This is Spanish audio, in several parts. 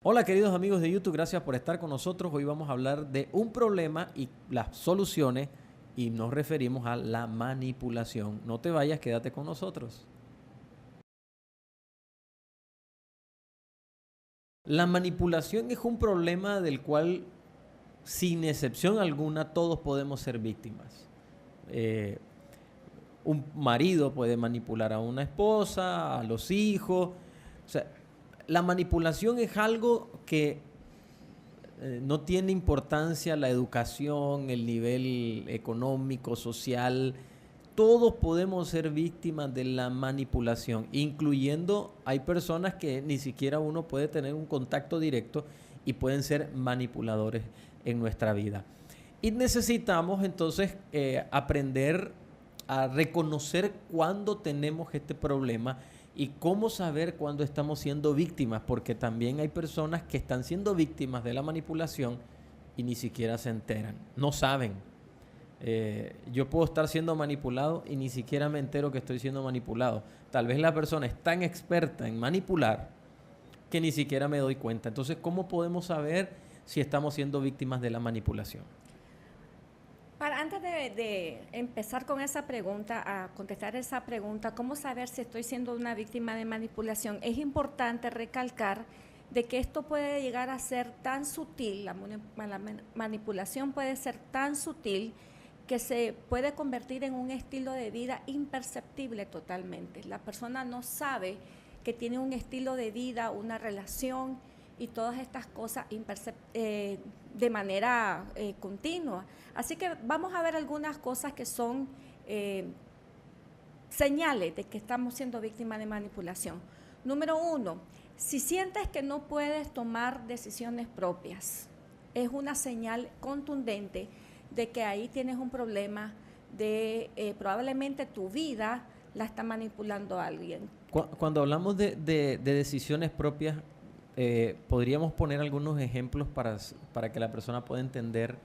Hola queridos amigos de YouTube, gracias por estar con nosotros. Hoy vamos a hablar de un problema y las soluciones y nos referimos a la manipulación. No te vayas, quédate con nosotros. La manipulación es un problema del cual, sin excepción alguna, todos podemos ser víctimas. Un marido puede manipular a una esposa, a los hijos. O sea, la manipulación es algo que no tiene importancia la educación, el nivel económico, social. Todos podemos ser víctimas de la manipulación, incluyendo hay personas que ni siquiera uno puede tener un contacto directo y pueden ser manipuladores en nuestra vida. Y necesitamos entonces aprender a reconocer cuándo tenemos este problema y cómo saber cuándo estamos siendo víctimas, porque también hay personas que están siendo víctimas de la manipulación y ni siquiera se enteran, no saben. Yo puedo estar siendo manipulado y ni siquiera me entero que estoy siendo manipulado. Tal vez la persona es tan experta en manipular que ni siquiera me doy cuenta. Entonces, ¿cómo podemos saber si estamos siendo víctimas de la manipulación? Antes de empezar con esa pregunta, a contestar esa pregunta, ¿cómo saber si estoy siendo una víctima de manipulación? Es importante recalcar de que esto puede llegar a ser tan sutil, la manipulación puede ser tan sutil que se puede convertir en un estilo de vida imperceptible totalmente. La persona no sabe que tiene un estilo de vida, una relación y todas estas cosas de manera continua. Así que vamos a ver algunas cosas que son señales de que estamos siendo víctimas de manipulación. Número 1, si sientes que no puedes tomar decisiones propias, es una señal contundente de que ahí tienes un problema de probablemente tu vida la está manipulando alguien. Cuando hablamos de decisiones propias, ¿podríamos poner algunos ejemplos para que la persona pueda entender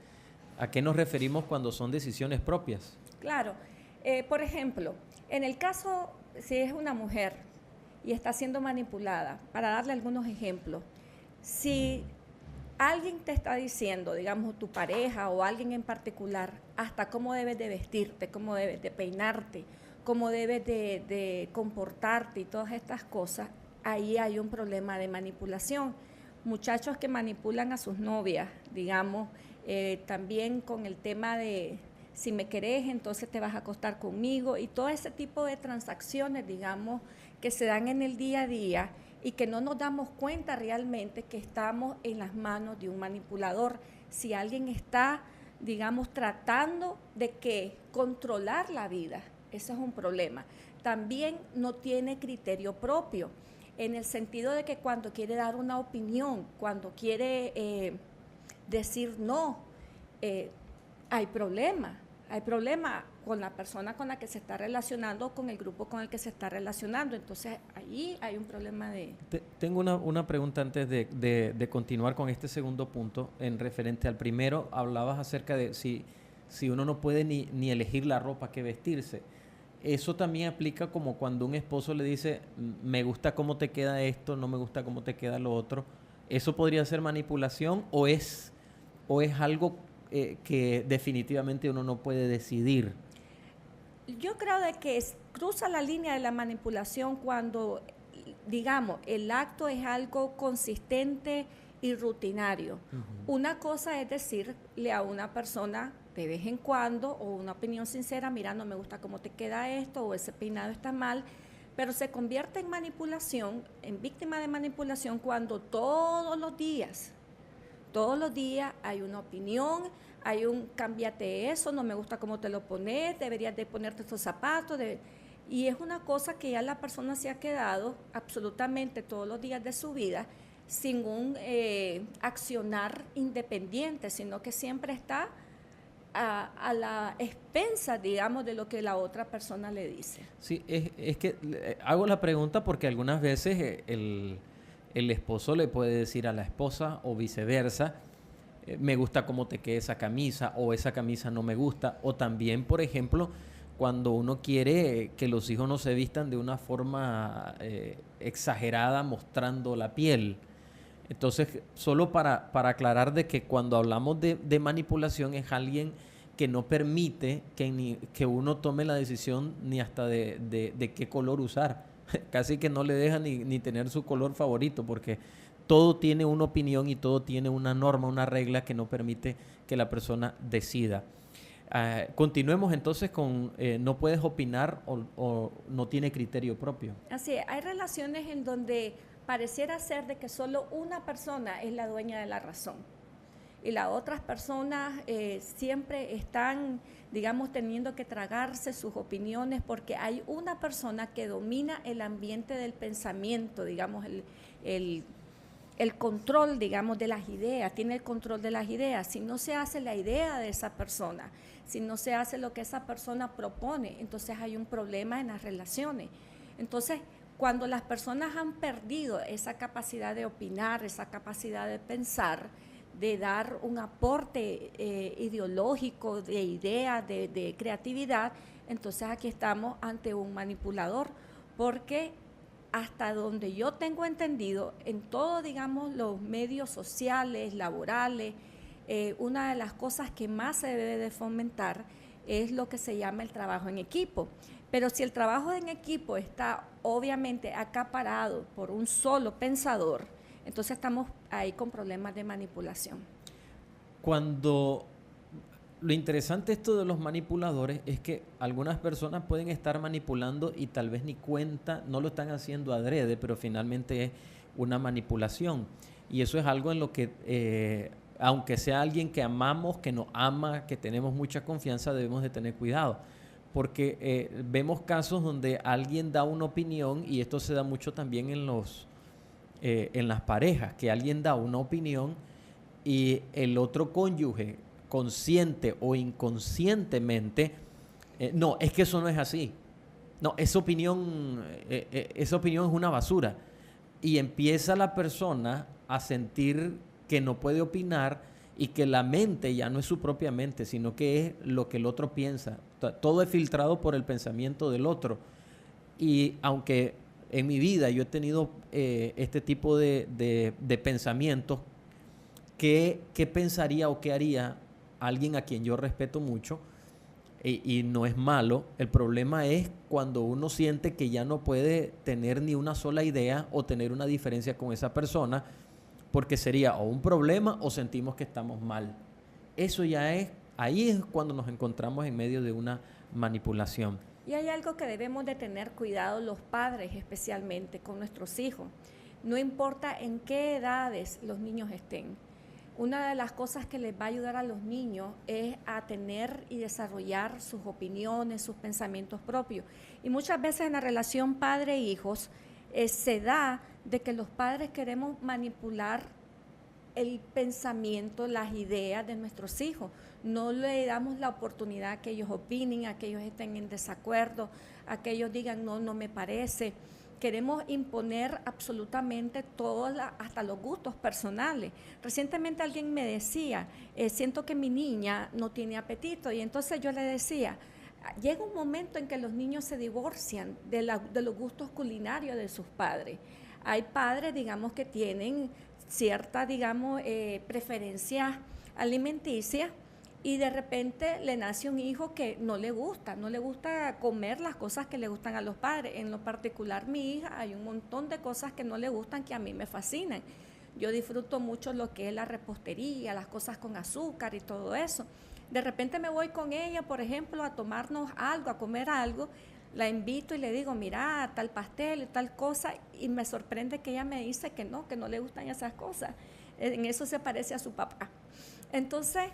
a qué nos referimos cuando son decisiones propias? Claro. Por ejemplo, en el caso, si es una mujer y está siendo manipulada, para darle algunos ejemplos, si alguien te está diciendo, digamos tu pareja o alguien en particular, hasta cómo debes de vestirte, cómo debes de peinarte, cómo debes de comportarte y todas estas cosas, ahí hay un problema de manipulación. Muchachos que manipulan a sus novias, digamos, también con el tema de si me querés, entonces te vas a acostar conmigo y todo ese tipo de transacciones, digamos, que se dan en el día a día y que no nos damos cuenta realmente que estamos en las manos de un manipulador. Si alguien está, digamos, tratando de controlar la vida, eso es un problema. También no tiene criterio propio, en el sentido de que cuando quiere dar una opinión, cuando quiere decir no, hay problema con la persona con la que se está relacionando o con el grupo con el que se está relacionando. Entonces, ahí hay un problema de... Tengo una pregunta antes de continuar con este segundo punto. En referente al primero, hablabas acerca de si uno no puede ni elegir la ropa que vestirse. Eso también aplica como cuando un esposo le dice, me gusta cómo te queda esto, no me gusta cómo te queda lo otro. ¿Eso podría ser manipulación o es algo que definitivamente uno no puede decidir? Yo creo de que cruza la línea de la manipulación cuando, digamos, el acto es algo consistente y rutinario. Una cosa es decirle a una persona de vez en cuando o una opinión sincera, mira, no me gusta cómo te queda esto o ese peinado está mal, pero se convierte en manipulación, en víctima de manipulación cuando todos los días hay una opinión, hay un cámbiate eso, no me gusta cómo te lo pones, deberías de ponerte estos zapatos, y es una cosa que ya la persona se ha quedado absolutamente todos los días de su vida sin un accionar independiente, sino que siempre está a la expensa, digamos, de lo que la otra persona le dice. Sí, es que hago la pregunta porque algunas veces el esposo le puede decir a la esposa o viceversa, me gusta cómo te queda esa camisa o esa camisa no me gusta. O también, por ejemplo, cuando uno quiere que los hijos no se vistan de una forma exagerada mostrando la piel. Entonces, solo para aclarar de que cuando hablamos de manipulación es alguien que no permite que uno tome la decisión ni hasta de qué color usar. Casi que no le deja ni tener su color favorito, porque todo tiene una opinión y todo tiene una norma, una regla que no permite que la persona decida. Continuemos entonces con no puedes opinar o no tiene criterio propio. Así es, hay relaciones en donde pareciera ser de que solo una persona es la dueña de la razón y las otras personas siempre están, digamos, teniendo que tragarse sus opiniones porque hay una persona que domina el ambiente del pensamiento, digamos, el control, digamos, de las ideas, tiene el control de las ideas. Si no se hace la idea de esa persona, si no se hace lo que esa persona propone, entonces hay un problema en las relaciones. Entonces, cuando las personas han perdido esa capacidad de opinar, esa capacidad de pensar, de dar un aporte ideológico, de ideas, de creatividad, entonces aquí estamos ante un manipulador, porque hasta donde yo tengo entendido, en todos, digamos, los medios sociales, laborales, una de las cosas que más se debe de fomentar es lo que se llama el trabajo en equipo. Pero si el trabajo en equipo está obviamente acaparado por un solo pensador, entonces estamos ahí con problemas de manipulación. Lo interesante esto de los manipuladores es que algunas personas pueden estar manipulando y tal vez ni cuenta, no lo están haciendo adrede, pero finalmente es una manipulación. Y eso es algo en lo que, aunque sea alguien que amamos, que nos ama, que tenemos mucha confianza, debemos de tener cuidado. Porque vemos casos donde alguien da una opinión, y esto se da mucho también en las parejas, que alguien da una opinión y el otro cónyuge, consciente o inconscientemente, no, es que eso no es así. No, esa opinión es una basura. Y empieza la persona a sentir que no puede opinar y que la mente ya no es su propia mente, sino que es lo que el otro piensa. Todo es filtrado por el pensamiento del otro. Y aunque en mi vida yo he tenido este tipo de pensamientos, ¿qué pensaría o qué haría alguien a quien yo respeto mucho? Y no es malo. El problema es cuando uno siente que ya no puede tener ni una sola idea o tener una diferencia con esa persona, porque sería o un problema o sentimos que estamos mal. Eso ya es, ahí es cuando nos encontramos en medio de una manipulación. Y hay algo que debemos de tener cuidado los padres, especialmente con nuestros hijos. No importa en qué edades los niños estén. Una de las cosas que les va a ayudar a los niños es a tener y desarrollar sus opiniones, sus pensamientos propios. Y muchas veces en la relación padre-hijos se da de que los padres queremos manipular el pensamiento, las ideas de nuestros hijos. No le damos la oportunidad a que ellos opinen, a que ellos estén en desacuerdo, a que ellos digan no me parece. Queremos imponer absolutamente hasta los gustos personales. Recientemente alguien me decía, siento que mi niña no tiene apetito, y entonces yo le decía, llega un momento en que los niños se divorcian de los gustos culinarios de sus padres. Hay padres, digamos, que tienen cierta, digamos, preferencias alimenticias, y de repente le nace un hijo que no le gusta comer las cosas que le gustan a los padres. En lo particular, mi hija, hay un montón de cosas que no le gustan que a mí me fascinan. Yo disfruto mucho lo que es la repostería, las cosas con azúcar y todo eso. De repente me voy con ella, por ejemplo, a tomarnos algo, a comer algo, la invito y le digo, mira, tal pastel y tal cosa, y me sorprende que ella me dice que no le gustan esas cosas. En eso se parece a su papá. Entonces,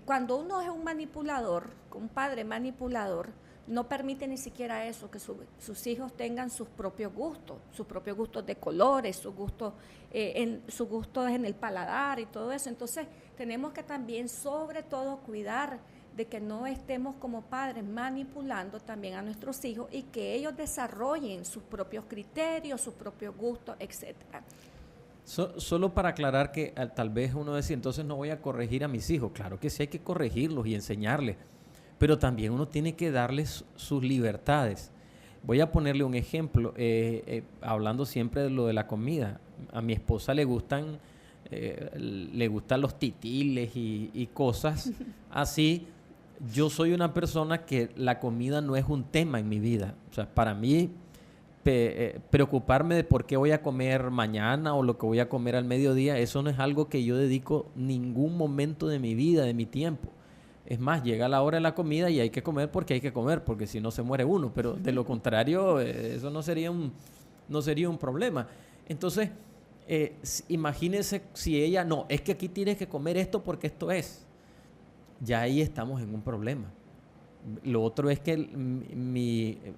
cuando uno es un manipulador, un padre manipulador, no permite ni siquiera eso, que sus hijos tengan sus propios gustos de colores, sus gustos en el paladar y todo eso. Entonces, tenemos que también, sobre todo, cuidar de que no estemos como padres manipulando también a nuestros hijos y que ellos desarrollen sus propios criterios, sus propios gustos, etcétera. Solo para aclarar que tal vez uno decía, entonces no voy a corregir a mis hijos. Claro que sí hay que corregirlos y enseñarles, pero también uno tiene que darles sus libertades. Voy a ponerle un ejemplo, hablando siempre de lo de la comida. A mi esposa le gustan los titiles y cosas así. Yo soy una persona que la comida no es un tema en mi vida. O sea, para mí, preocuparme de por qué voy a comer mañana o lo que voy a comer al mediodía, eso no es algo que yo dedico ningún momento de mi vida, de mi tiempo. Es más, llega la hora de la comida y hay que comer, porque si no se muere uno. Pero de lo contrario, eso no sería un problema. Entonces, imagínense si ella, no, es que aquí tienes que comer esto porque esto es. Ya ahí estamos en un problema. Lo otro es que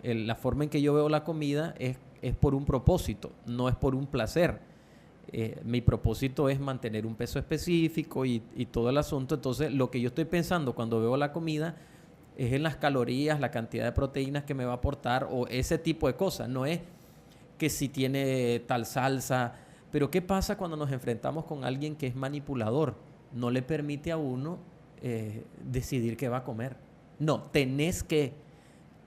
la forma en que yo veo la comida es por un propósito, no es por un placer. Mi propósito es mantener un peso específico y todo el asunto. Entonces, lo que yo estoy pensando cuando veo la comida es en las calorías, la cantidad de proteínas que me va a aportar o ese tipo de cosas. No es que si tiene tal salsa. Pero ¿qué pasa cuando nos enfrentamos con alguien que es manipulador? No le permite a uno decidir qué va a comer. No, tenés que.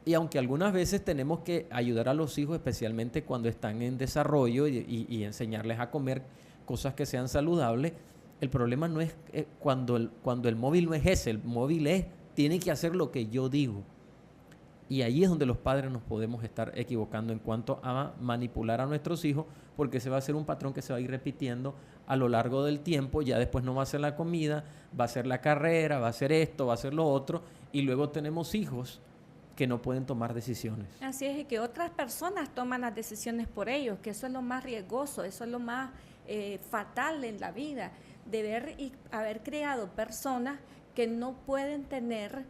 Y aunque algunas veces tenemos que ayudar a los hijos, especialmente cuando están en desarrollo y enseñarles a comer cosas que sean saludables, el problema no es cuando el móvil no es ese, el móvil tiene que hacer lo que yo digo. Y ahí es donde los padres nos podemos estar equivocando en cuanto a manipular a nuestros hijos, porque se va a hacer un patrón que se va a ir repitiendo a lo largo del tiempo. Ya después no va a ser la comida, va a ser la carrera, va a ser esto, va a ser lo otro, y luego tenemos hijos que no pueden tomar decisiones. Así es, y que otras personas toman las decisiones por ellos, que eso es lo más riesgoso, eso es lo más fatal en la vida, de ver y haber creado personas que no pueden tener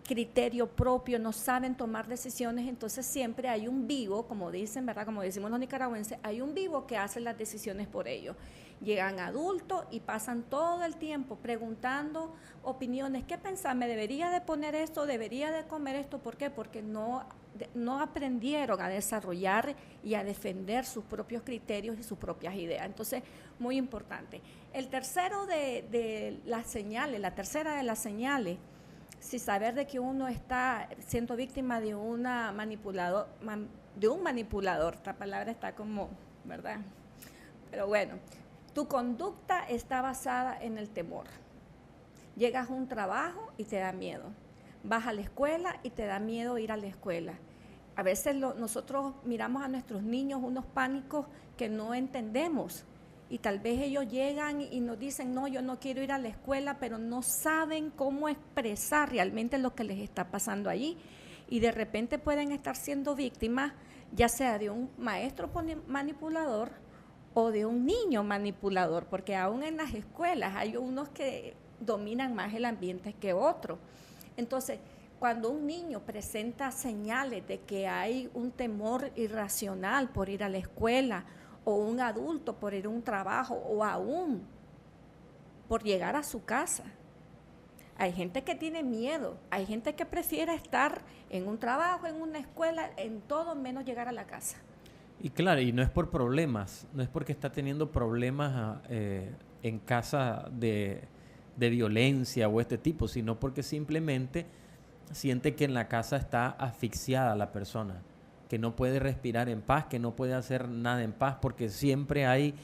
criterio propio, no saben tomar decisiones. Entonces siempre hay un vivo, como dicen, ¿verdad? Como decimos los nicaragüenses, hay un vivo que hace las decisiones por ellos. Llegan adultos y pasan todo el tiempo preguntando opiniones. ¿Qué pensás? ¿Me debería de poner esto? ¿Debería de comer esto? ¿Por qué? Porque no aprendieron a desarrollar y a defender sus propios criterios y sus propias ideas. Entonces, muy importante. El tercero de las señales, la tercera de las señales, si saber de que uno está siendo víctima de un manipulador, esta palabra está como, ¿verdad? Pero bueno, tu conducta está basada en el temor. Llegas a un trabajo y te da miedo. Vas a la escuela y te da miedo ir a la escuela. A veces nosotros miramos a nuestros niños unos pánicos que no entendemos. Y tal vez ellos llegan y nos dicen, no, yo no quiero ir a la escuela, pero no saben cómo expresar realmente lo que les está pasando allí. Y de repente pueden estar siendo víctimas, ya sea de un maestro manipulador o de un niño manipulador, porque aún en las escuelas hay unos que dominan más el ambiente que otros. Entonces, cuando un niño presenta señales de que hay un temor irracional por ir a la escuela, o un adulto por ir a un trabajo, o aún por llegar a su casa. Hay gente que tiene miedo, hay gente que prefiere estar en un trabajo, en una escuela, en todo menos llegar a la casa. Y claro, y no es por problemas, no es porque está teniendo problemas en casa de violencia o este tipo, sino porque simplemente siente que en la casa está asfixiada la persona, que no puede respirar en paz, que no puede hacer nada en paz, porque siempre hay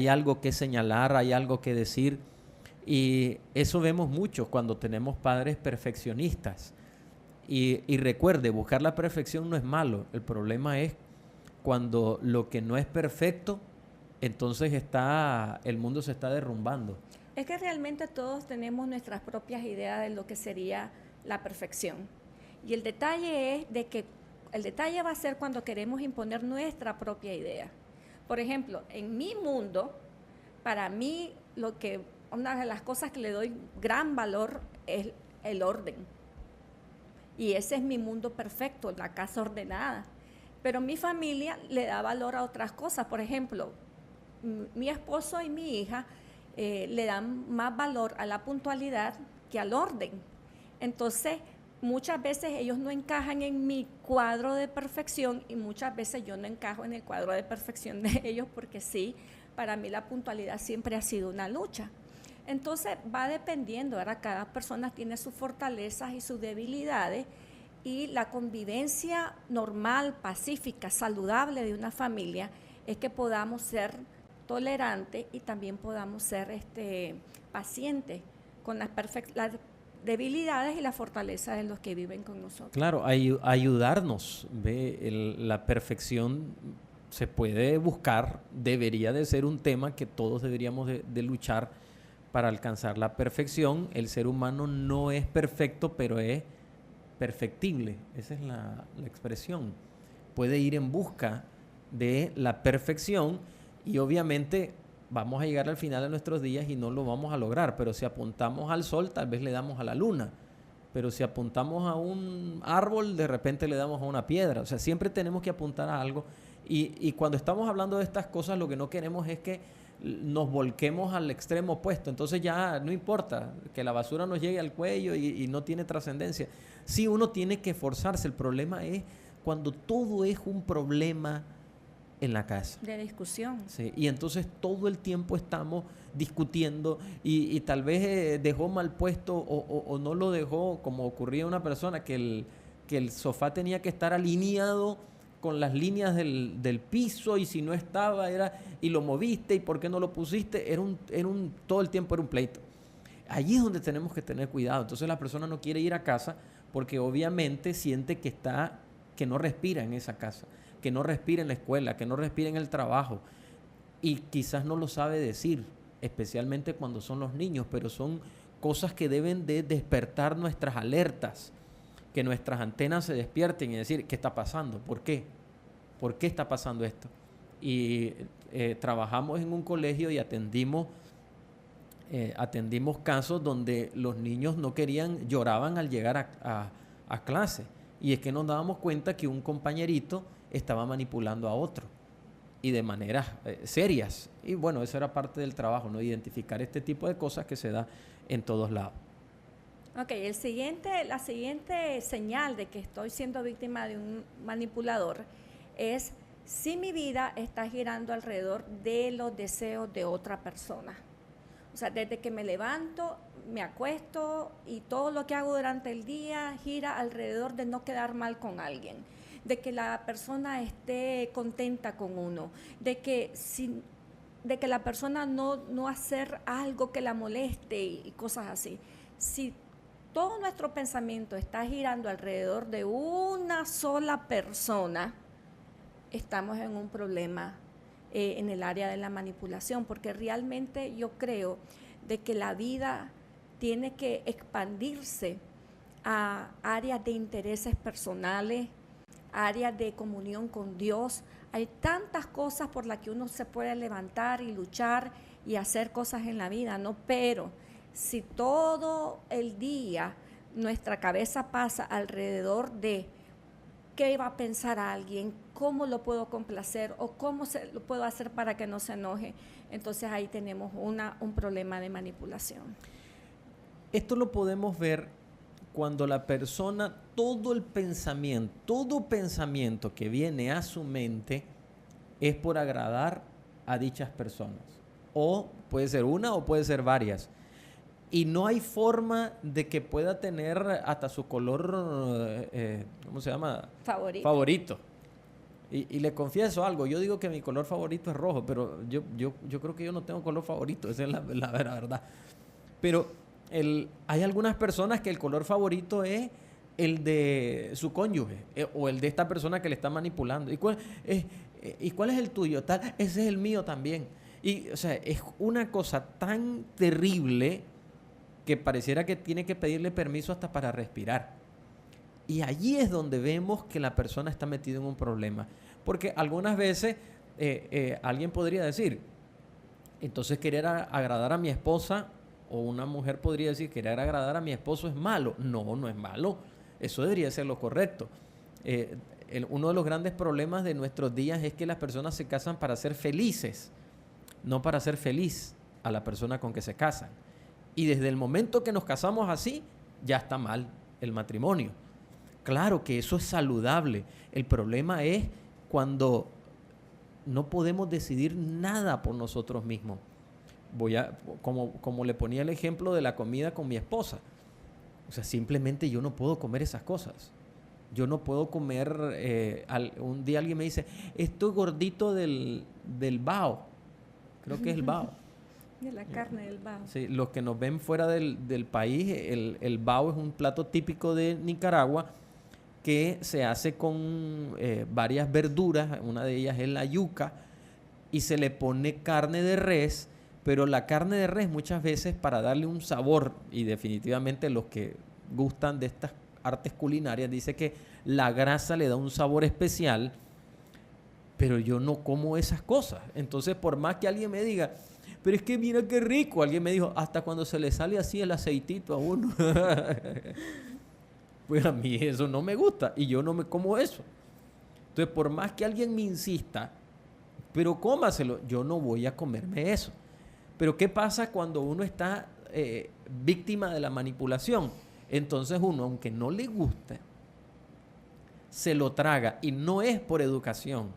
algo que señalar, hay algo que decir. Y eso vemos mucho cuando tenemos padres perfeccionistas. Y recuerde, buscar la perfección no es malo. El problema es cuando lo que no es perfecto, entonces el mundo se está derrumbando. Es que realmente todos tenemos nuestras propias ideas de lo que sería la perfección. Y el detalle es de que el detalle va a ser cuando queremos imponer nuestra propia idea. Por ejemplo, en mi mundo, para mí, una de las cosas que le doy gran valor es el orden. Y ese es mi mundo perfecto, la casa ordenada. Pero mi familia le da valor a otras cosas. Por ejemplo, mi esposo y mi hija le dan más valor a la puntualidad que al orden. Entonces, muchas veces ellos no encajan en mi cuadro de perfección y muchas veces yo no encajo en el cuadro de perfección de ellos, porque sí, para mí la puntualidad siempre ha sido una lucha. Entonces va dependiendo, ahora cada persona tiene sus fortalezas y sus debilidades, y la convivencia normal, pacífica, saludable de una familia es que podamos ser tolerantes y también podamos ser pacientes con las debilidades y la fortaleza de los que viven con nosotros. Claro, ayudarnos. La perfección se puede buscar, debería de ser un tema que todos deberíamos de luchar para alcanzar la perfección. El ser humano no es perfecto, pero es perfectible. Esa es la expresión. Puede ir en busca de la perfección y obviamente vamos a llegar al final de nuestros días y no lo vamos a lograr, pero si apuntamos al sol, tal vez le damos a la luna, pero si apuntamos a un árbol, de repente le damos a una piedra. O sea, siempre tenemos que apuntar a algo y cuando estamos hablando de estas cosas, lo que no queremos es que nos volquemos al extremo opuesto. Entonces ya no importa que la basura nos llegue al cuello y no tiene trascendencia. Sí, uno tiene que esforzarse. El problema es cuando todo es un problema en la casa. De discusión. Sí, y entonces todo el tiempo estamos discutiendo y tal vez dejó mal puesto o no lo dejó, como ocurría una persona, que el sofá tenía que estar alineado con las líneas del piso y si no estaba y lo moviste y por qué no lo pusiste, todo el tiempo era un pleito. Allí es donde tenemos que tener cuidado. Entonces la persona no quiere ir a casa porque obviamente siente que no respira en esa casa, que no respira en la escuela, que no respira en el trabajo y quizás no lo sabe decir, especialmente cuando son los niños, pero son cosas que deben de despertar nuestras alertas, que nuestras antenas se despierten y decir, ¿qué está pasando? ¿Por qué? ¿Por qué está pasando esto? Y trabajamos en un colegio y atendimos casos donde los niños no querían, lloraban al llegar a clase. Y es que nos dábamos cuenta que un compañerito estaba manipulando a otro y de maneras serias. Y bueno, eso era parte del trabajo, ¿no? Identificar este tipo de cosas que se da en todos lados. Ok, la siguiente señal de que estoy siendo víctima de un manipulador es si mi vida está girando alrededor de los deseos de otra persona. O sea, desde que me levanto, me acuesto y todo lo que hago durante el día gira alrededor de no quedar mal con alguien, de que la persona esté contenta con uno, de que la persona no hacer algo que la moleste y cosas así. Si todo nuestro pensamiento está girando alrededor de una sola persona, estamos en un problema en el área de la manipulación, porque realmente yo creo de que la vida tiene que expandirse a áreas de intereses personales, áreas de comunión con Dios. Hay tantas cosas por las que uno se puede levantar y luchar y hacer cosas en la vida, ¿no? Pero si todo el día nuestra cabeza pasa alrededor de qué va a pensar alguien, cómo lo puedo complacer o cómo lo puedo hacer para que no se enoje, entonces ahí tenemos un problema de manipulación. Esto lo podemos ver cuando la persona, todo pensamiento que viene a su mente es por agradar a dichas personas. O puede ser una o puede ser varias. Y no hay forma de que pueda tener hasta su color, ¿cómo se llama? Favorito. Y le confieso algo, yo digo que mi color favorito es rojo, pero yo creo que yo no tengo color favorito, esa es la verdad. Pero hay algunas personas que el color favorito es el de su cónyuge o el de esta persona que le está manipulando. ¿Y cuál es el tuyo? Tal, ese es el mío también. Y, o sea, es una cosa tan terrible que pareciera que tiene que pedirle permiso hasta para respirar. Y allí es donde vemos que la persona está metida en un problema. Porque algunas veces alguien podría decir, entonces querer agradar a mi esposa, o una mujer podría decir, querer agradar a mi esposo es malo. No, no es malo. Eso debería ser lo correcto. Uno de los grandes problemas de nuestros días es que las personas se casan para ser felices, no para ser feliz a la persona con que se casan. Y desde el momento que nos casamos así, ya está mal el matrimonio. Claro que eso es saludable. El problema es cuando no podemos decidir nada por nosotros mismos. Como le ponía el ejemplo de la comida con mi esposa. O sea, simplemente yo no puedo comer esas cosas. Yo no puedo comer, un día alguien me dice, estoy gordito del bao, creo que es el bao. De la carne del bao. Sí, los que nos ven fuera del país, el bao es un plato típico de Nicaragua que se hace con varias verduras, una de ellas es la yuca, y se le pone carne de res, pero la carne de res muchas veces para darle un sabor, y definitivamente los que gustan de estas artes culinarias dice que la grasa le da un sabor especial, pero yo no como esas cosas. Entonces, por más que alguien me diga, pero es que mira qué rico, alguien me dijo, hasta cuando se le sale así el aceitito a uno. Pues a mí eso no me gusta y yo no me como eso. Entonces, por más que alguien me insista, pero cómaselo, yo no voy a comerme eso. Pero ¿qué pasa cuando uno está víctima de la manipulación? Entonces uno, aunque no le guste, se lo traga, y no es por educación,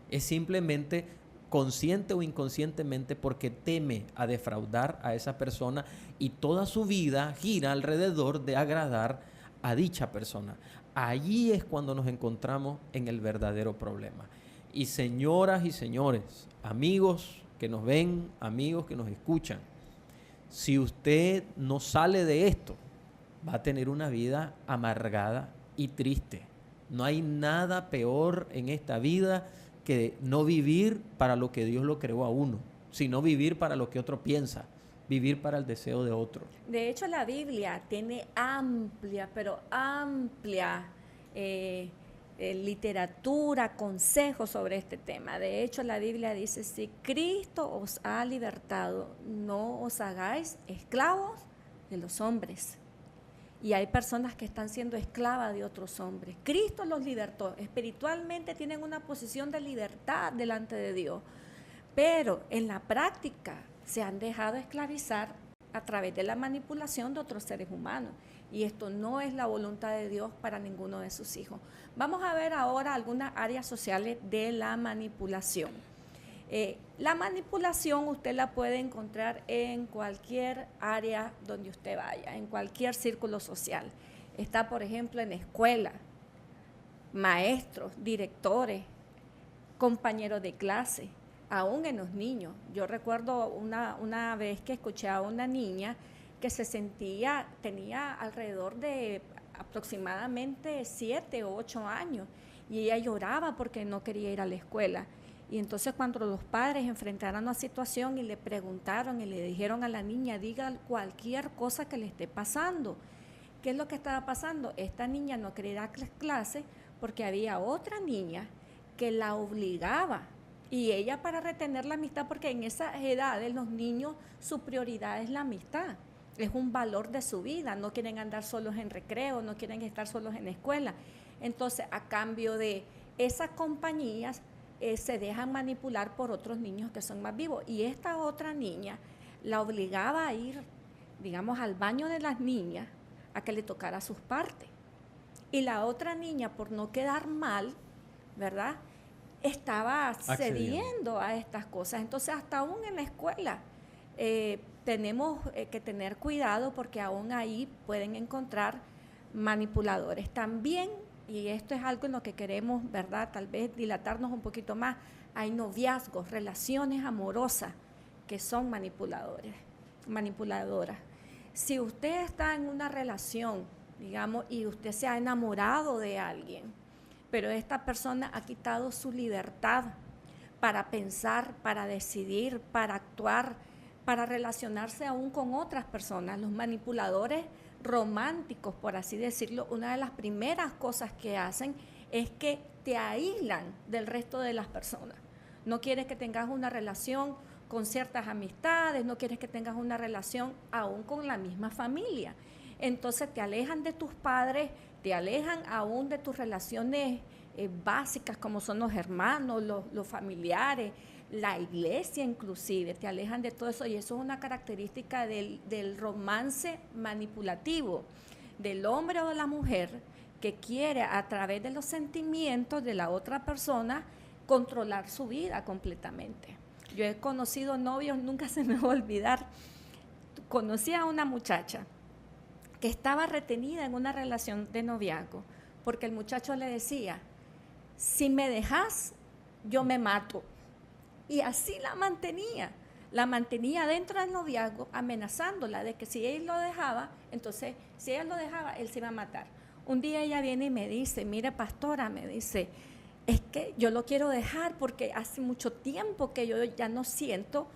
es simplemente consciente o inconscientemente porque teme a defraudar a esa persona, y toda su vida gira alrededor de agradar a dicha persona. Allí es cuando nos encontramos en el verdadero problema. Y señoras y señores, amigos que nos ven, amigos que nos escuchan, si usted no sale de esto, va a tener una vida amargada y triste. No hay nada peor en esta vida que no vivir para lo que Dios lo creó a uno, sino vivir para lo que otro piensa, vivir para el deseo de otro. De hecho, la Biblia tiene amplia, pero amplia literatura, consejos sobre este tema. De hecho, la Biblia dice, si Cristo os ha libertado, no os hagáis esclavos de los hombres. Y hay personas que están siendo esclavas de otros hombres. Cristo los libertó. Espiritualmente tienen una posición de libertad delante de Dios. Pero en la práctica se han dejado esclavizar a través de la manipulación de otros seres humanos. Y esto no es la voluntad de Dios para ninguno de sus hijos. Vamos a ver ahora algunas áreas sociales de la manipulación. La manipulación usted la puede encontrar en cualquier área donde usted vaya, en cualquier círculo social. Está, por ejemplo, en la escuela, maestros, directores, compañeros de clase, aún en los niños. Yo recuerdo una vez que escuché a una niña que tenía alrededor de aproximadamente 7 o 8 años, y ella lloraba porque no quería ir a la escuela. Y entonces cuando los padres enfrentaron la situación y le preguntaron y le dijeron a la niña, diga cualquier cosa que le esté pasando. ¿Qué es lo que estaba pasando? Esta niña no quería ir a clase porque había otra niña que la obligaba. Y ella, para retener la amistad, porque en esas edades los niños, su prioridad es la amistad. Es un valor de su vida. No quieren andar solos en recreo, no quieren estar solos en la escuela. Entonces, a cambio de esas compañías, se dejan manipular por otros niños que son más vivos. Y esta otra niña la obligaba a ir, digamos, al baño de las niñas a que le tocara sus partes. Y la otra niña, por no quedar mal, ¿verdad?, estaba cediendo a estas cosas. Entonces, hasta aún en la escuela tenemos que tener cuidado, porque aún ahí pueden encontrar manipuladores. También, y esto es algo en lo que queremos, ¿verdad?, tal vez dilatarnos un poquito más, hay noviazgos, relaciones amorosas que son manipuladoras. Si usted está en una relación, digamos, y usted se ha enamorado de alguien, pero esta persona ha quitado su libertad para pensar, para decidir, para actuar, para relacionarse aún con otras personas, los manipuladores románticos, por así decirlo, una de las primeras cosas que hacen es que te aíslan del resto de las personas. No quieres que tengas una relación con ciertas amistades, no quieres que tengas una relación aún con la misma familia. Entonces te alejan de tus padres, te alejan aún de tus relaciones básicas, como son los hermanos, los familiares, la iglesia inclusive, te alejan de todo eso, y eso es una característica del romance manipulativo, del hombre o de la mujer que quiere, a través de los sentimientos de la otra persona, controlar su vida completamente. Yo he conocido novios, nunca se me va a olvidar, conocí a una muchacha que estaba retenida en una relación de noviazgo porque el muchacho le decía, si me dejas, yo me mato. Y así la mantenía dentro del noviazgo, amenazándola de que si él lo dejaba, entonces, si ella lo dejaba, él se iba a matar. Un día ella viene y me dice, mire pastora, me dice, es que yo lo quiero dejar porque hace mucho tiempo que yo ya no siento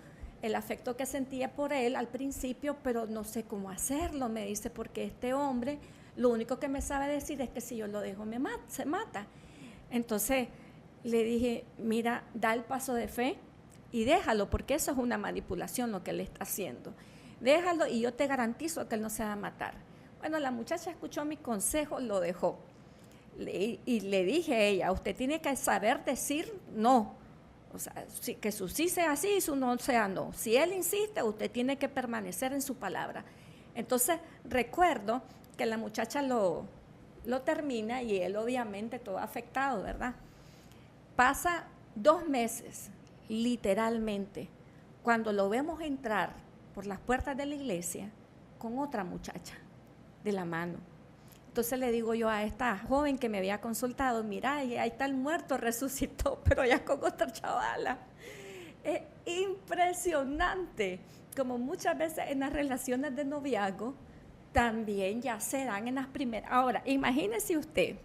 el afecto que sentía por él al principio, pero no sé cómo hacerlo, me dice, porque este hombre lo único que me sabe decir es que si yo lo dejo se mata. Entonces le dije, mira, da el paso de fe y déjalo, porque eso es una manipulación lo que él está haciendo. Déjalo y yo te garantizo que él no se va a matar. Bueno, la muchacha escuchó mi consejo, lo dejó. Y le dije a ella, usted tiene que saber decir no. O sea, que su sí sea sí y su no sea no. Si él insiste, usted tiene que permanecer en su palabra. Entonces, recuerdo que la muchacha lo termina y él obviamente todo afectado, ¿verdad? Pasa 2 meses, literalmente, cuando lo vemos entrar por las puertas de la iglesia con otra muchacha de la mano. Entonces le digo yo a esta joven que me había consultado, mira, ahí está el muerto, resucitó, pero ya con otra chavala. Es impresionante, como muchas veces en las relaciones de noviazgo, también ya se dan en las primeras. Ahora, imagínese usted,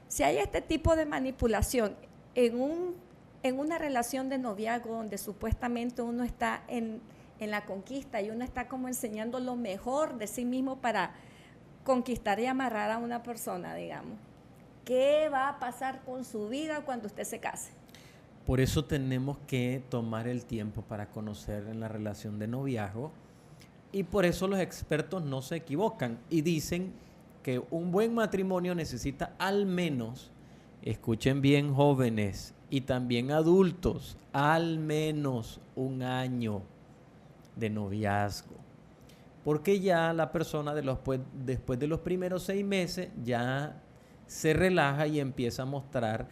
si hay este tipo de manipulación en una relación de noviazgo donde supuestamente uno está en la conquista y uno está como enseñando lo mejor de sí mismo para conquistar y amarrar a una persona, digamos. ¿Qué va a pasar con su vida cuando usted se case? Por eso tenemos que tomar el tiempo para conocer en la relación de noviazgo, y por eso los expertos no se equivocan y dicen que un buen matrimonio necesita al menos, escuchen bien jóvenes y también adultos, al menos 1 año de noviazgo. Porque ya la persona después de los primeros 6 meses ya se relaja y empieza a mostrar,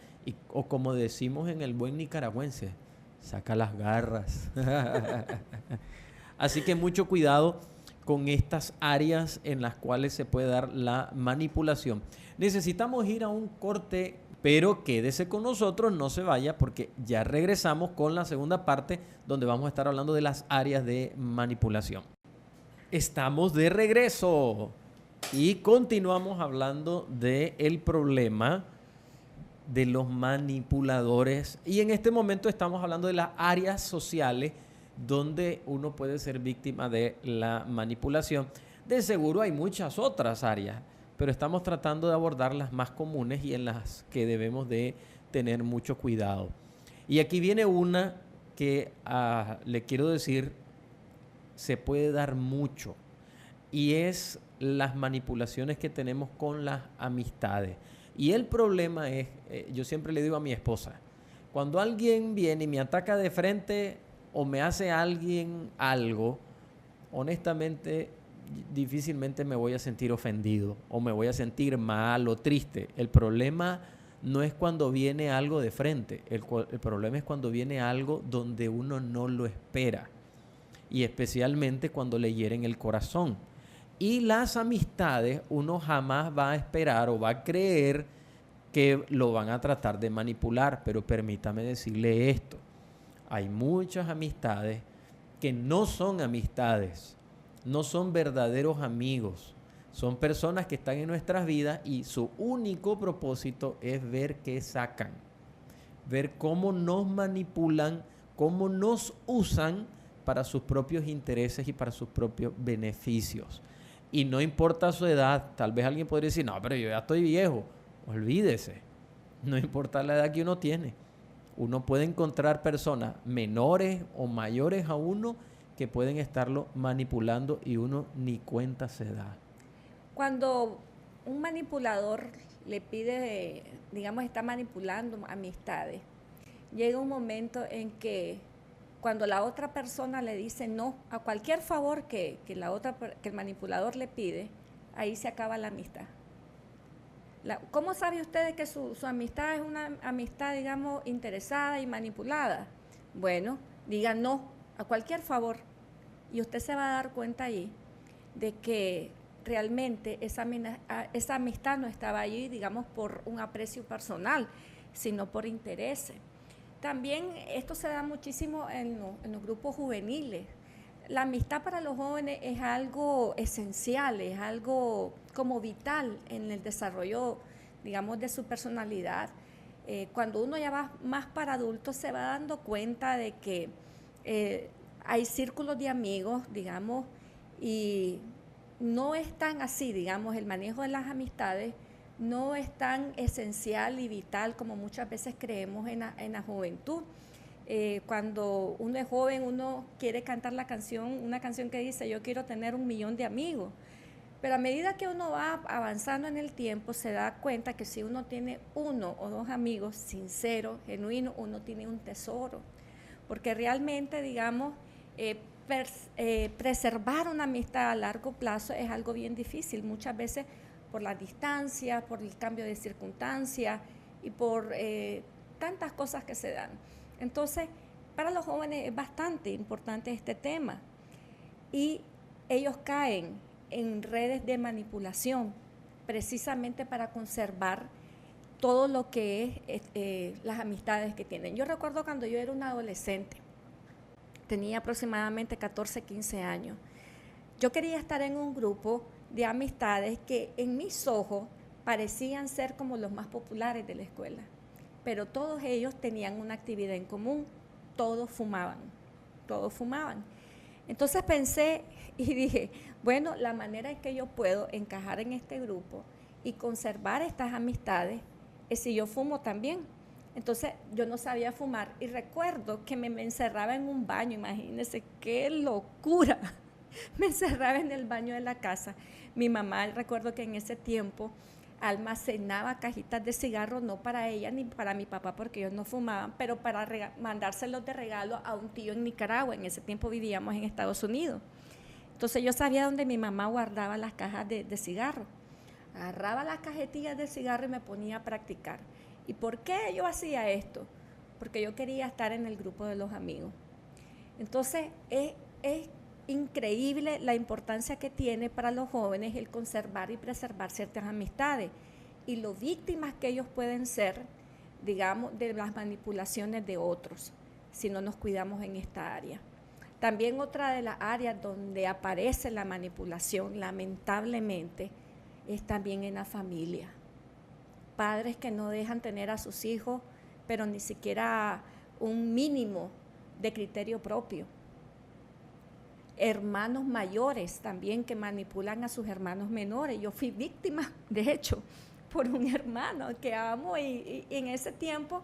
o como decimos en el buen nicaragüense, saca las garras. Así que mucho cuidado con estas áreas en las cuales se puede dar la manipulación. Necesitamos ir a un corte, pero quédese con nosotros, no se vaya, porque ya regresamos con la segunda parte donde vamos a estar hablando de las áreas de manipulación. Estamos de regreso y continuamos hablando del problema de los manipuladores, y en este momento estamos hablando de las áreas sociales donde uno puede ser víctima de la manipulación. De seguro hay muchas otras áreas, pero estamos tratando de abordar las más comunes y en las que debemos de tener mucho cuidado. Y aquí viene una que le quiero decir, se puede dar mucho, y es las manipulaciones que tenemos con las amistades. Y el problema es, yo siempre le digo a mi esposa, cuando alguien viene y me ataca de frente o me hace alguien algo, honestamente difícilmente me voy a sentir ofendido o me voy a sentir mal o triste. El problema no es cuando viene algo de frente, el problema es cuando viene algo donde uno no lo espera, y especialmente cuando le hieren el corazón. Y las amistades, uno jamás va a esperar o va a creer que lo van a tratar de manipular, pero permítame decirle esto, hay muchas amistades que no son amistades, no son verdaderos amigos, son personas que están en nuestras vidas y su único propósito es ver qué sacan, ver cómo nos manipulan, cómo nos usan para sus propios intereses y para sus propios beneficios. Y no importa su edad, tal vez alguien podría decir, no, pero yo ya estoy viejo. Olvídese, no importa la edad que uno tiene. Uno puede encontrar personas menores o mayores a uno que pueden estarlo manipulando y uno ni cuenta se da. Cuando un manipulador le pide, digamos, está manipulando amistades, llega un momento en que cuando la otra persona le dice no a cualquier favor que el manipulador le pide, ahí se acaba la amistad. ¿Cómo sabe usted que su amistad es una amistad, digamos, interesada y manipulada? Bueno, diga no a cualquier favor y usted se va a dar cuenta ahí de que realmente esa amistad no estaba allí, digamos, por un aprecio personal, sino por intereses. También esto se da muchísimo en los grupos juveniles. La amistad para los jóvenes es algo esencial, es algo como vital en el desarrollo, digamos, de su personalidad. Cuando uno ya va más para adultos se va dando cuenta de que hay círculos de amigos, digamos, y no es tan así, digamos, el manejo de las amistades no es tan esencial y vital como muchas veces creemos en la juventud. Cuando uno es joven, uno quiere cantar una canción que dice, yo quiero tener 1.000.000 de amigos. Pero a medida que uno va avanzando en el tiempo, se da cuenta que si uno tiene 1 o 2 amigos sinceros, genuinos, uno tiene un tesoro. Porque realmente, digamos, preservar una amistad a largo plazo es algo bien difícil. Muchas veces por la distancia, por el cambio de circunstancias y por tantas cosas que se dan. Entonces, para los jóvenes es bastante importante este tema. Y ellos caen en redes de manipulación, precisamente para conservar todo lo que es las amistades que tienen. Yo recuerdo cuando yo era una adolescente, tenía aproximadamente 14, 15 años. Yo quería estar en un grupo de amistades que en mis ojos parecían ser como los más populares de la escuela, pero todos ellos tenían una actividad en común, todos fumaban. Entonces pensé y dije, bueno, la manera en que yo puedo encajar en este grupo y conservar estas amistades es si yo fumo también. Entonces yo no sabía fumar y recuerdo que me encerraba en un baño, imagínense qué locura, me encerraba en el baño de la casa. Mi mamá, recuerdo que en ese tiempo almacenaba cajitas de cigarros, no para ella ni para mi papá porque ellos no fumaban, pero para mandárselos de regalo a un tío en Nicaragua. En ese tiempo vivíamos en Estados Unidos. Entonces yo sabía dónde mi mamá guardaba las cajas de cigarros. Agarraba las cajetillas de cigarro y me ponía a practicar. ¿Y por qué yo hacía esto? Porque yo quería estar en el grupo de los amigos. Entonces es increíble la importancia que tiene para los jóvenes el conservar y preservar ciertas amistades y lo víctimas que ellos pueden ser, digamos, de las manipulaciones de otros, si no nos cuidamos en esta área. También otra de las áreas donde aparece la manipulación, lamentablemente, es también en la familia. Padres que no dejan tener a sus hijos, pero ni siquiera un mínimo de criterio propio. Hermanos mayores también que manipulan a sus hermanos menores. Yo fui víctima, de hecho, por un hermano que amo y en ese tiempo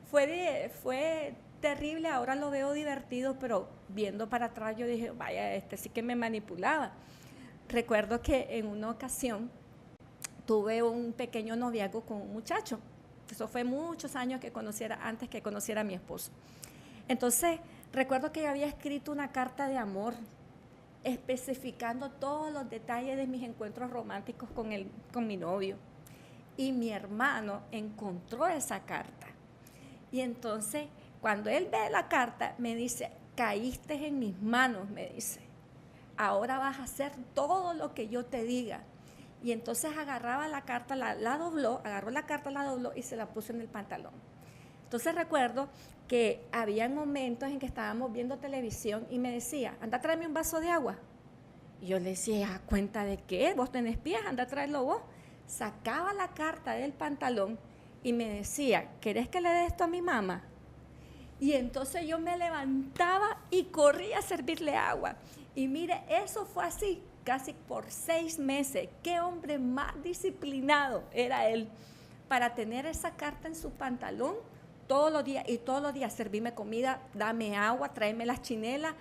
fue terrible. Ahora lo veo divertido, pero viendo para atrás yo dije, vaya, este sí que me manipulaba. Recuerdo que en una ocasión tuve un pequeño noviazgo con un muchacho. Eso fue muchos años antes que conociera a mi esposo. Entonces, recuerdo que yo había escrito una carta de amor especificando todos los detalles de mis encuentros románticos con mi novio. Y mi hermano encontró esa carta. Y entonces, cuando él ve la carta, me dice, caíste en mis manos, me dice. Ahora vas a hacer todo lo que yo te diga. Y entonces agarraba la carta, agarró la carta, la dobló y se la puso en el pantalón. Entonces recuerdo que había momentos en que estábamos viendo televisión y me decía, anda, tráeme un vaso de agua. Y yo le decía, ¿a cuenta de qué? ¿Vos tenés pies? Anda, tráelo vos. Sacaba la carta del pantalón y me decía, ¿querés que le dé esto a mi mamá? Y entonces yo me levantaba y corría a servirle agua. Y mire, eso fue así, casi por 6 meses. Qué hombre más disciplinado era él para tener esa carta en su pantalón todos los días servirme comida, dame agua, tráeme las chinelas.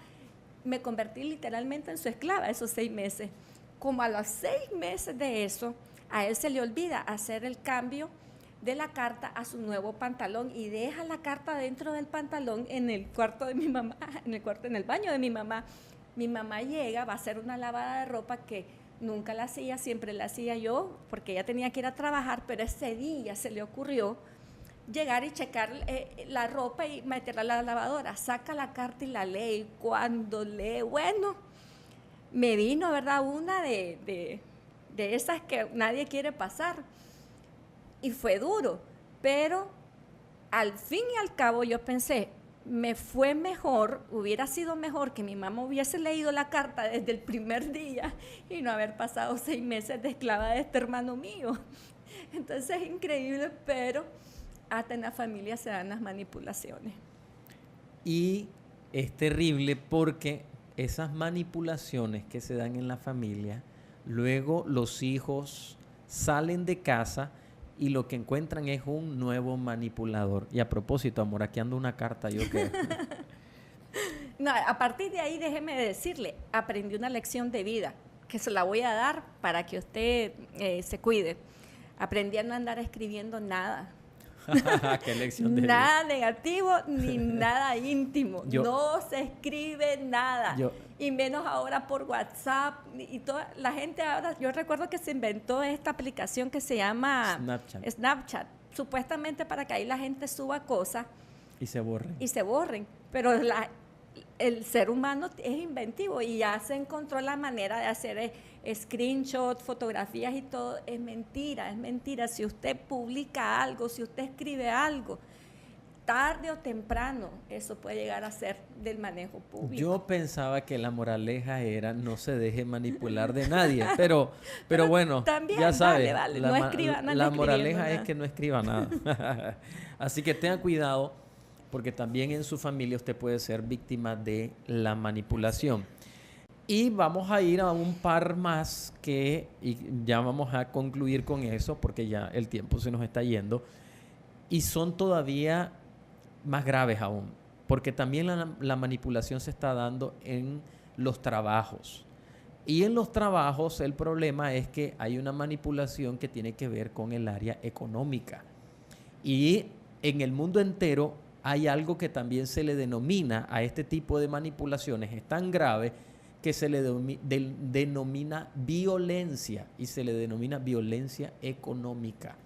Me convertí literalmente en su esclava esos 6 meses. Como a los 6 meses de eso, a él se le olvida hacer el cambio de la carta a su nuevo pantalón y deja la carta dentro del pantalón en el cuarto de mi mamá, en el baño de mi mamá. Mi mamá llega, va a hacer una lavada de ropa que nunca la hacía, siempre la hacía yo, porque ella tenía que ir a trabajar, pero ese día se le ocurrió llegar y checar la ropa y meterla a la lavadora. Saca la carta y la lee, y cuando lee, bueno, me vino, ¿verdad?, una de de esas que nadie quiere pasar. Y fue duro, pero al fin y al cabo yo pensé, me fue mejor, hubiera sido mejor que mi mamá hubiese leído la carta desde el primer día y no haber pasado 6 meses de esclava de este hermano mío. Entonces es increíble, pero hasta en la familia se dan las manipulaciones. Y es terrible porque esas manipulaciones que se dan en la familia, luego los hijos salen de casa y lo que encuentran es un nuevo manipulador. Y a propósito, amor, aquí ando una carta yo que... No, a partir de ahí, déjeme decirle, aprendí una lección de vida, que se la voy a dar para que usted se cuide. Aprendí a no andar escribiendo nada. ¿Qué lección de nada vida? negativo ni nada íntimo. No se escribe nada. Y menos ahora por WhatsApp. Y toda la gente ahora, yo recuerdo que se inventó esta aplicación que se llama Snapchat, supuestamente para que ahí la gente suba cosas. Y se borren. Pero el ser humano es inventivo y ya se encontró la manera de hacer screenshots, fotografías y todo. Es mentira. Si usted publica algo, si usted escribe algo, tarde o temprano eso puede llegar a ser del manejo público. Yo pensaba que la moraleja era no se deje manipular de nadie, pero bueno, también, ya sabe, no escriba nada. La moraleja es que no escriba nada. Así que tenga cuidado, porque también en su familia usted puede ser víctima de la manipulación. Y vamos a ir a un par más y ya vamos a concluir con eso, porque ya el tiempo se nos está yendo, y son todavía más graves aún, porque también la manipulación se está dando en los trabajos. Y en los trabajos el problema es que hay una manipulación que tiene que ver con el área económica. Y en el mundo entero hay algo que también se le denomina a este tipo de manipulaciones, es tan grave que se le denomina violencia, y se le denomina violencia económica.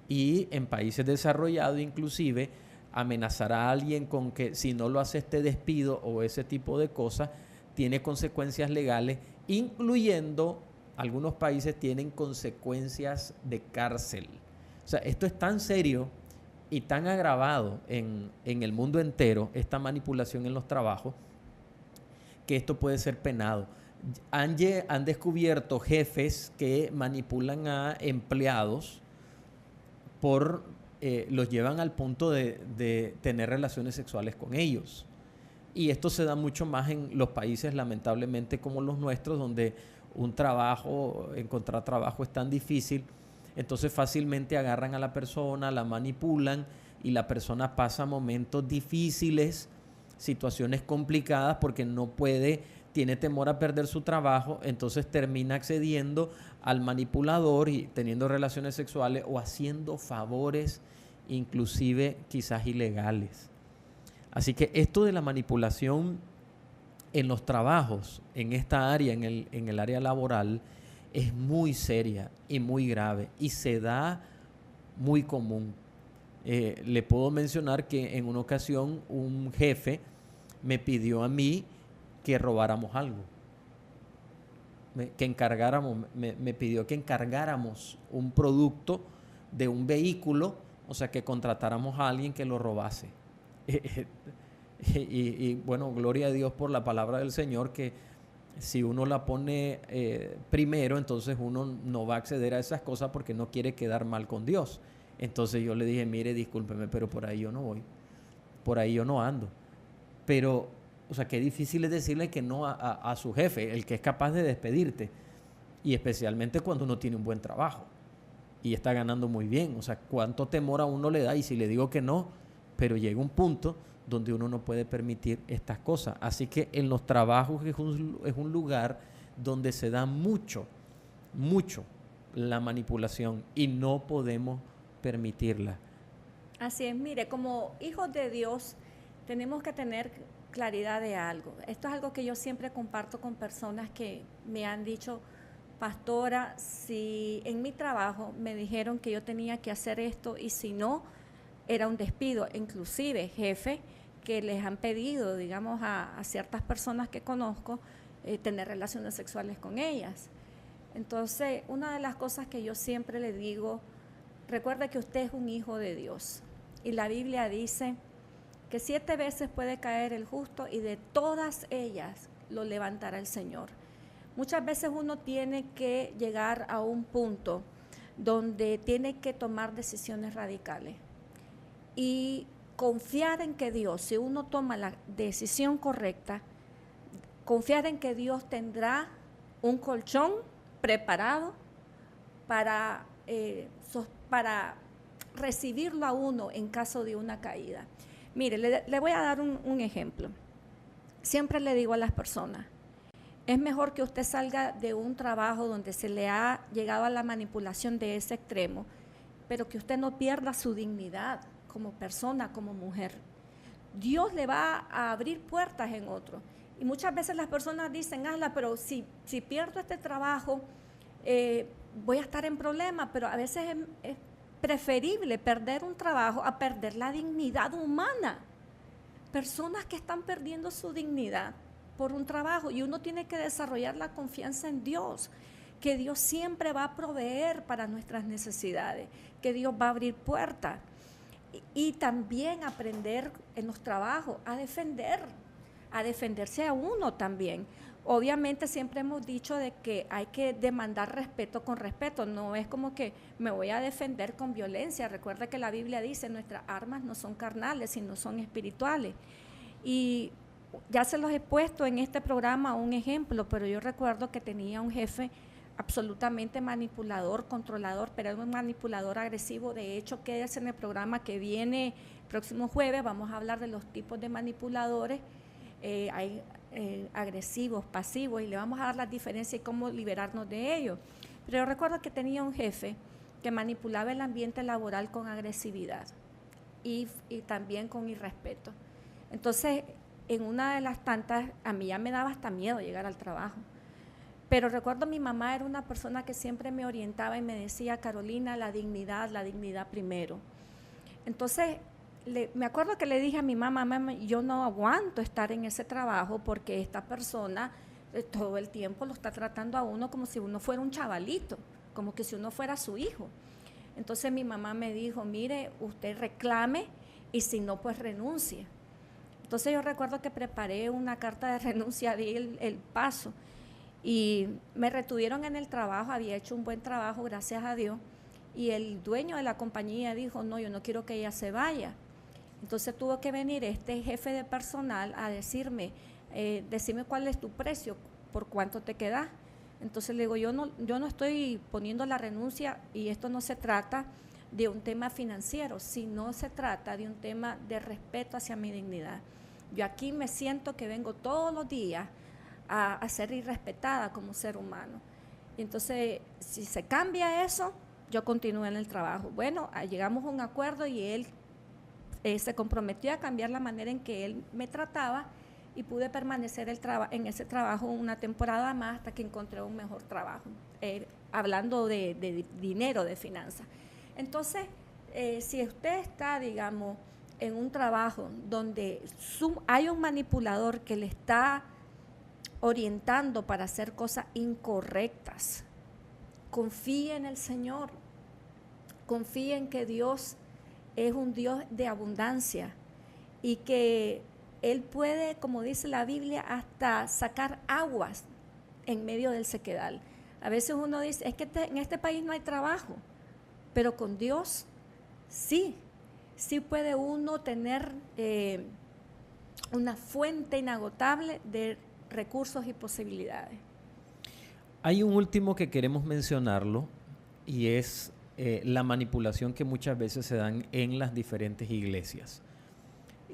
Y en países desarrollados inclusive amenazar a alguien con que si no lo hace te despido o ese tipo de cosas tiene consecuencias legales, incluyendo algunos países tienen consecuencias de cárcel. O sea, esto es tan serio y tan agravado en el mundo entero, esta manipulación en los trabajos, que esto puede ser penado. Han descubierto jefes que manipulan a empleados los llevan al punto de tener relaciones sexuales con ellos. Y esto se da mucho más en los países, lamentablemente, como los nuestros, donde encontrar trabajo es tan difícil. Entonces fácilmente agarran a la persona, la manipulan y la persona pasa momentos difíciles, situaciones complicadas porque tiene temor a perder su trabajo, entonces termina accediendo al manipulador y teniendo relaciones sexuales o haciendo favores, inclusive quizás ilegales. Así que esto de la manipulación en los trabajos, en esta área, en el área laboral, es muy seria y muy grave y se da muy común. Le puedo mencionar que en una ocasión un jefe me pidió a mí que robáramos algo, me pidió que encargáramos un producto de un vehículo, o sea, que contratáramos a alguien que lo robase. Y bueno, gloria a Dios por la palabra del Señor, que si uno la pone primero, entonces uno no va a acceder a esas cosas porque no quiere quedar mal con Dios. Entonces yo le dije, mire, discúlpeme, pero por ahí yo no voy, por ahí yo no ando. Pero, o sea, qué difícil es decirle que no a su jefe, el que es capaz de despedirte, y especialmente cuando uno tiene un buen trabajo y está ganando muy bien. O sea, cuánto temor a uno le da, y si le digo que no, pero llega un punto donde uno no puede permitir estas cosas. Así que en los trabajos es un lugar donde se da mucho la manipulación y no podemos permitirla. Así es, mire, como hijos de Dios tenemos que tener claridad de algo. Esto es algo que yo siempre comparto con personas que me han dicho, pastora, si en mi trabajo me dijeron que yo tenía que hacer esto y si no, era un despido. Inclusive jefes que les han pedido, digamos, a ciertas personas que conozco tener relaciones sexuales con ellas. Entonces, una de las cosas que yo siempre le digo, recuerde que usted es un hijo de Dios. Y la Biblia dice que 7 veces puede caer el justo y de todas ellas lo levantará el Señor. Muchas veces uno tiene que llegar a un punto donde tiene que tomar decisiones radicales y confiar en que Dios, si uno toma la decisión correcta, confiar en que Dios tendrá un colchón preparado para recibirlo a uno en caso de una caída. Mire, le voy a dar un ejemplo. Siempre le digo a las personas, es mejor que usted salga de un trabajo donde se le ha llegado a la manipulación de ese extremo, pero que usted no pierda su dignidad como persona, como mujer. Dios le va a abrir puertas en otro. Y muchas veces las personas dicen, pero si pierdo este trabajo, voy a estar en problemas, pero a veces es preferible perder un trabajo a perder la dignidad humana. Personas que están perdiendo su dignidad por un trabajo, y uno tiene que desarrollar la confianza en Dios, que Dios siempre va a proveer para nuestras necesidades, que Dios va a abrir puertas, y también aprender en los trabajos a defenderse a uno también. Obviamente siempre hemos dicho de que hay que demandar respeto con respeto, no es como que me voy a defender con violencia. Recuerda que la Biblia dice, nuestras armas no son carnales, sino son espirituales. Y ya se los he puesto en este programa un ejemplo, pero yo recuerdo que tenía un jefe absolutamente manipulador, controlador, pero era un manipulador agresivo. De hecho, quédese en el programa que viene el próximo jueves, vamos a hablar de los tipos de manipuladores. Hay agresivos, pasivos, y le vamos a dar las diferencias y cómo liberarnos de ellos. Pero yo recuerdo que tenía un jefe que manipulaba el ambiente laboral con agresividad y también con irrespeto. Entonces, en una de las tantas, a mí ya me daba hasta miedo llegar al trabajo. Pero recuerdo mi mamá era una persona que siempre me orientaba y me decía, Carolina, la dignidad primero. Entonces, me acuerdo que le dije a mi mamá, yo no aguanto estar en ese trabajo porque esta persona todo el tiempo lo está tratando a uno como si uno fuera un chavalito, como que si uno fuera su hijo. Entonces mi mamá me dijo, mire, usted reclame y si no, pues renuncie. Entonces yo recuerdo que preparé una carta de renuncia, di el paso, y me retuvieron en el trabajo. Había hecho un buen trabajo, gracias a Dios, y el dueño de la compañía dijo, no, yo no quiero que ella se vaya. Entonces tuvo que venir este jefe de personal a decirme, decime cuál es tu precio, por cuánto te quedas. Entonces le digo, yo no estoy poniendo la renuncia, y esto no se trata de un tema financiero, sino se trata de un tema de respeto hacia mi dignidad. Yo aquí me siento que vengo todos los días a ser irrespetada como ser humano. Entonces, si se cambia eso, yo continúo en el trabajo. Bueno, llegamos a un acuerdo y él se comprometió a cambiar la manera en que él me trataba, y pude permanecer en ese trabajo una temporada más hasta que encontré un mejor trabajo, hablando de dinero, de finanzas. Entonces, si usted está, digamos, en un trabajo donde hay un manipulador que le está orientando para hacer cosas incorrectas, confíe en el Señor, confíe en que Dios es un Dios de abundancia y que Él puede, como dice la Biblia, hasta sacar aguas en medio del sequedal. A veces uno dice, es que en este país no hay trabajo, pero con Dios sí puede uno tener una fuente inagotable de recursos y posibilidades. Hay un último que queremos mencionarlo, y es la manipulación que muchas veces se dan en las diferentes iglesias.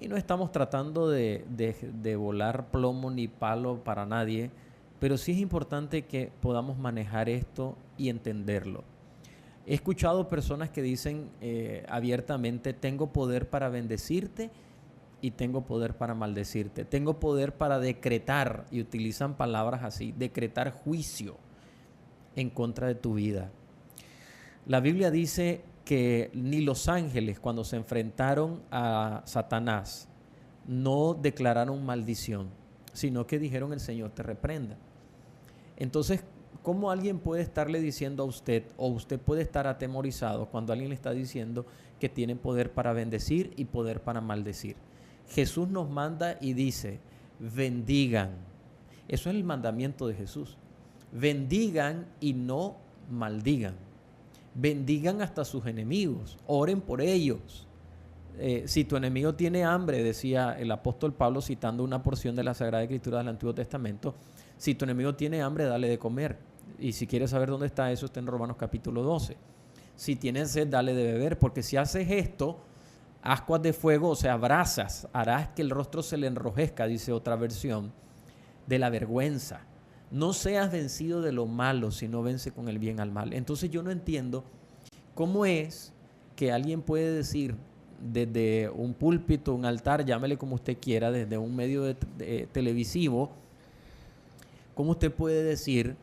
Y no estamos tratando de volar plomo ni palo para nadie, pero sí es importante que podamos manejar esto y entenderlo. He escuchado personas que dicen abiertamente, tengo poder para bendecirte y tengo poder para maldecirte. Tengo poder para decretar, y utilizan palabras así, decretar juicio en contra de tu vida. La Biblia dice que ni los ángeles, cuando se enfrentaron a Satanás, no declararon maldición, sino que dijeron, el Señor te reprenda. Entonces, ¿cómo alguien puede estarle diciendo a usted, o usted puede estar atemorizado cuando alguien le está diciendo que tiene poder para bendecir y poder para maldecir? Jesús nos manda y dice, bendigan. Eso es el mandamiento de Jesús. Bendigan y no maldigan. Bendigan hasta sus enemigos. Oren por ellos. Si tu enemigo tiene hambre, decía el apóstol Pablo citando una porción de la Sagrada Escritura del Antiguo Testamento, si tu enemigo tiene hambre, dale de comer. Y si quieres saber dónde está eso, está en Romanos capítulo 12. Si tienes sed, dale de beber, porque si haces esto, ascuas de fuego, o sea, brasas, harás que el rostro se le enrojezca, dice otra versión, de la vergüenza. No seas vencido de lo malo, sino vence con el bien al mal. Entonces yo no entiendo cómo es que alguien puede decir desde un púlpito, un altar, llámele como usted quiera, desde un medio televisivo, cómo usted puede decir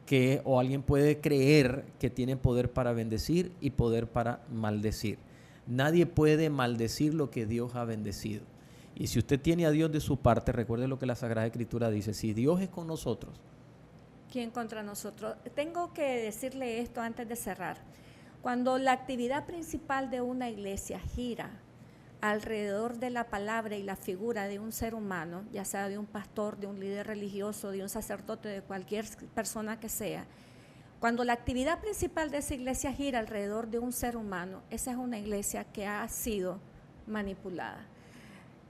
que, o alguien puede creer que tiene poder para bendecir y poder para maldecir. Nadie puede maldecir lo que Dios ha bendecido. Y si usted tiene a Dios de su parte, recuerde lo que la Sagrada Escritura dice, si Dios es con nosotros, ¿quién contra nosotros? Tengo que decirle esto antes de cerrar. Cuando la actividad principal de una iglesia gira alrededor de la palabra y la figura de un ser humano, ya sea de un pastor, de un líder religioso, de un sacerdote, de cualquier persona que sea, cuando la actividad principal de esa iglesia gira alrededor de un ser humano, esa es una iglesia que ha sido manipulada.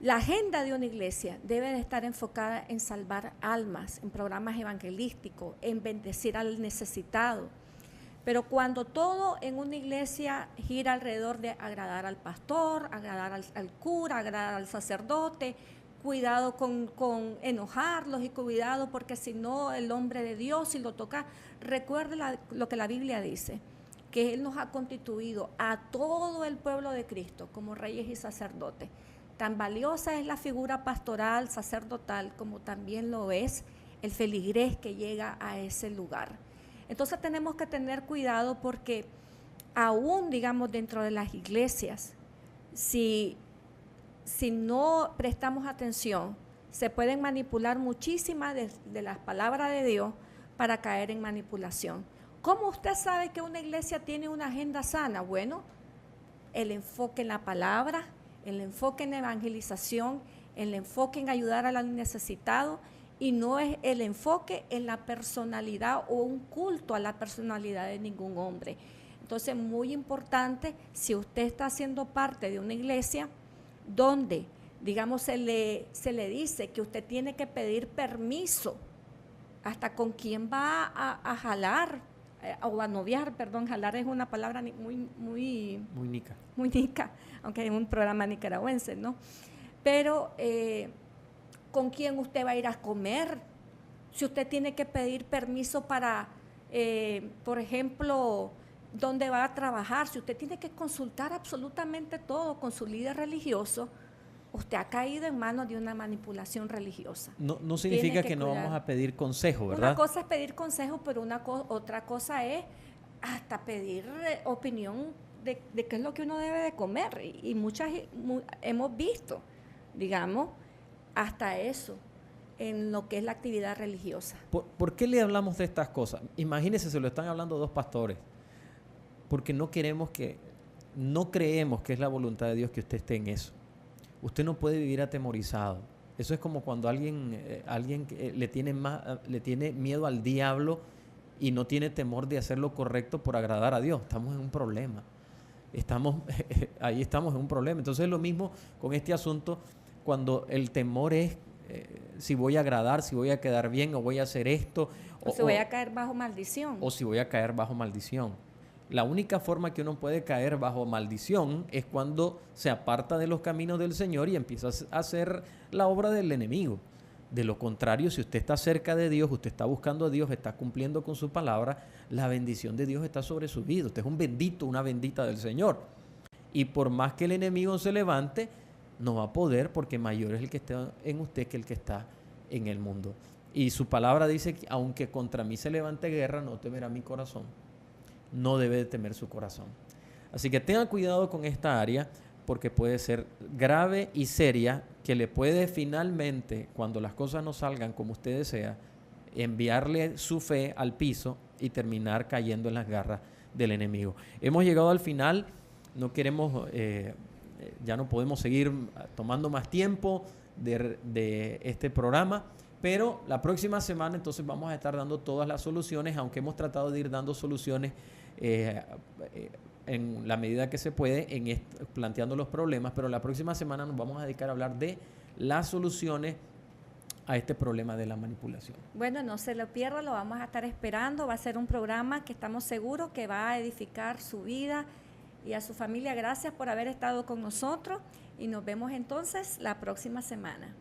La agenda de una iglesia debe de estar enfocada en salvar almas, en programas evangelísticos, en bendecir al necesitado. Pero cuando todo en una iglesia gira alrededor de agradar al pastor, agradar al cura, agradar al sacerdote, cuidado con enojarlos y cuidado porque si no el hombre de Dios, si lo toca, recuerde lo que la Biblia dice, que Él nos ha constituido a todo el pueblo de Cristo como reyes y sacerdotes. Tan valiosa es la figura pastoral, sacerdotal, como también lo es el feligrés que llega a ese lugar. Entonces tenemos que tener cuidado porque aún, digamos, dentro de las iglesias, si no prestamos atención, se pueden manipular muchísimas de las palabras de Dios para caer en manipulación. ¿Cómo usted sabe que una iglesia tiene una agenda sana? Bueno, el enfoque en la palabra, el enfoque en la evangelización, el enfoque en ayudar al necesitado, y no es el enfoque en la personalidad o un culto a la personalidad de ningún hombre. Entonces, muy importante, si usted está siendo parte de una iglesia donde, digamos, se le dice que usted tiene que pedir permiso hasta con quién va a jalar, o a noviar, perdón, jalar es una palabra muy nica, aunque es un programa nicaragüense, ¿no? Pero con quién usted va a ir a comer, si usted tiene que pedir permiso para, por ejemplo, dónde va a trabajar, si usted tiene que consultar absolutamente todo con su líder religioso, usted ha caído en manos de una manipulación religiosa. No significa que no vamos a pedir consejo, ¿verdad? Una cosa es pedir consejo, pero otra cosa es hasta pedir opinión de qué es lo que uno debe de comer. Y hemos visto, digamos, hasta eso en lo que es la actividad religiosa. ¿Por qué le hablamos de estas cosas? Imagínense, se lo están hablando dos pastores. Porque no creemos que es la voluntad de Dios que usted esté en eso. Usted no puede vivir atemorizado. Eso es como cuando alguien le tiene miedo al diablo y no tiene temor de hacer lo correcto por agradar a Dios. Estamos en un problema. Ahí estamos en un problema. Entonces es lo mismo con este asunto cuando el temor es si voy a agradar, si voy a quedar bien o voy a hacer esto. O si voy a caer bajo maldición. O si voy a caer bajo maldición. La única forma que uno puede caer bajo maldición es cuando se aparta de los caminos del Señor y empieza a hacer la obra del enemigo. De lo contrario, si usted está cerca de Dios, usted está buscando a Dios, está cumpliendo con su palabra, la bendición de Dios está sobre su vida. Usted es un bendito, una bendita del Señor. Y por más que el enemigo se levante, no va a poder, porque mayor es el que está en usted que el que está en el mundo. Y su palabra dice que aunque contra mí se levante guerra, no temerá mi corazón. No debe de temer su corazón. Así que tenga cuidado con esta área, porque puede ser grave y seria, que le puede finalmente, cuando las cosas no salgan como usted desea, enviarle su fe al piso y terminar cayendo en las garras del enemigo. Hemos llegado al final, no queremos, ya no podemos seguir tomando más tiempo de este programa, pero la próxima semana entonces vamos a estar dando todas las soluciones, aunque hemos tratado de ir dando soluciones en la medida que se puede, planteando los problemas, pero la próxima semana nos vamos a dedicar a hablar de las soluciones a este problema de la manipulación. Bueno, no se lo pierda, lo vamos a estar esperando, va a ser un programa que estamos seguros que va a edificar su vida y a su familia. Gracias por haber estado con nosotros y nos vemos entonces la próxima semana.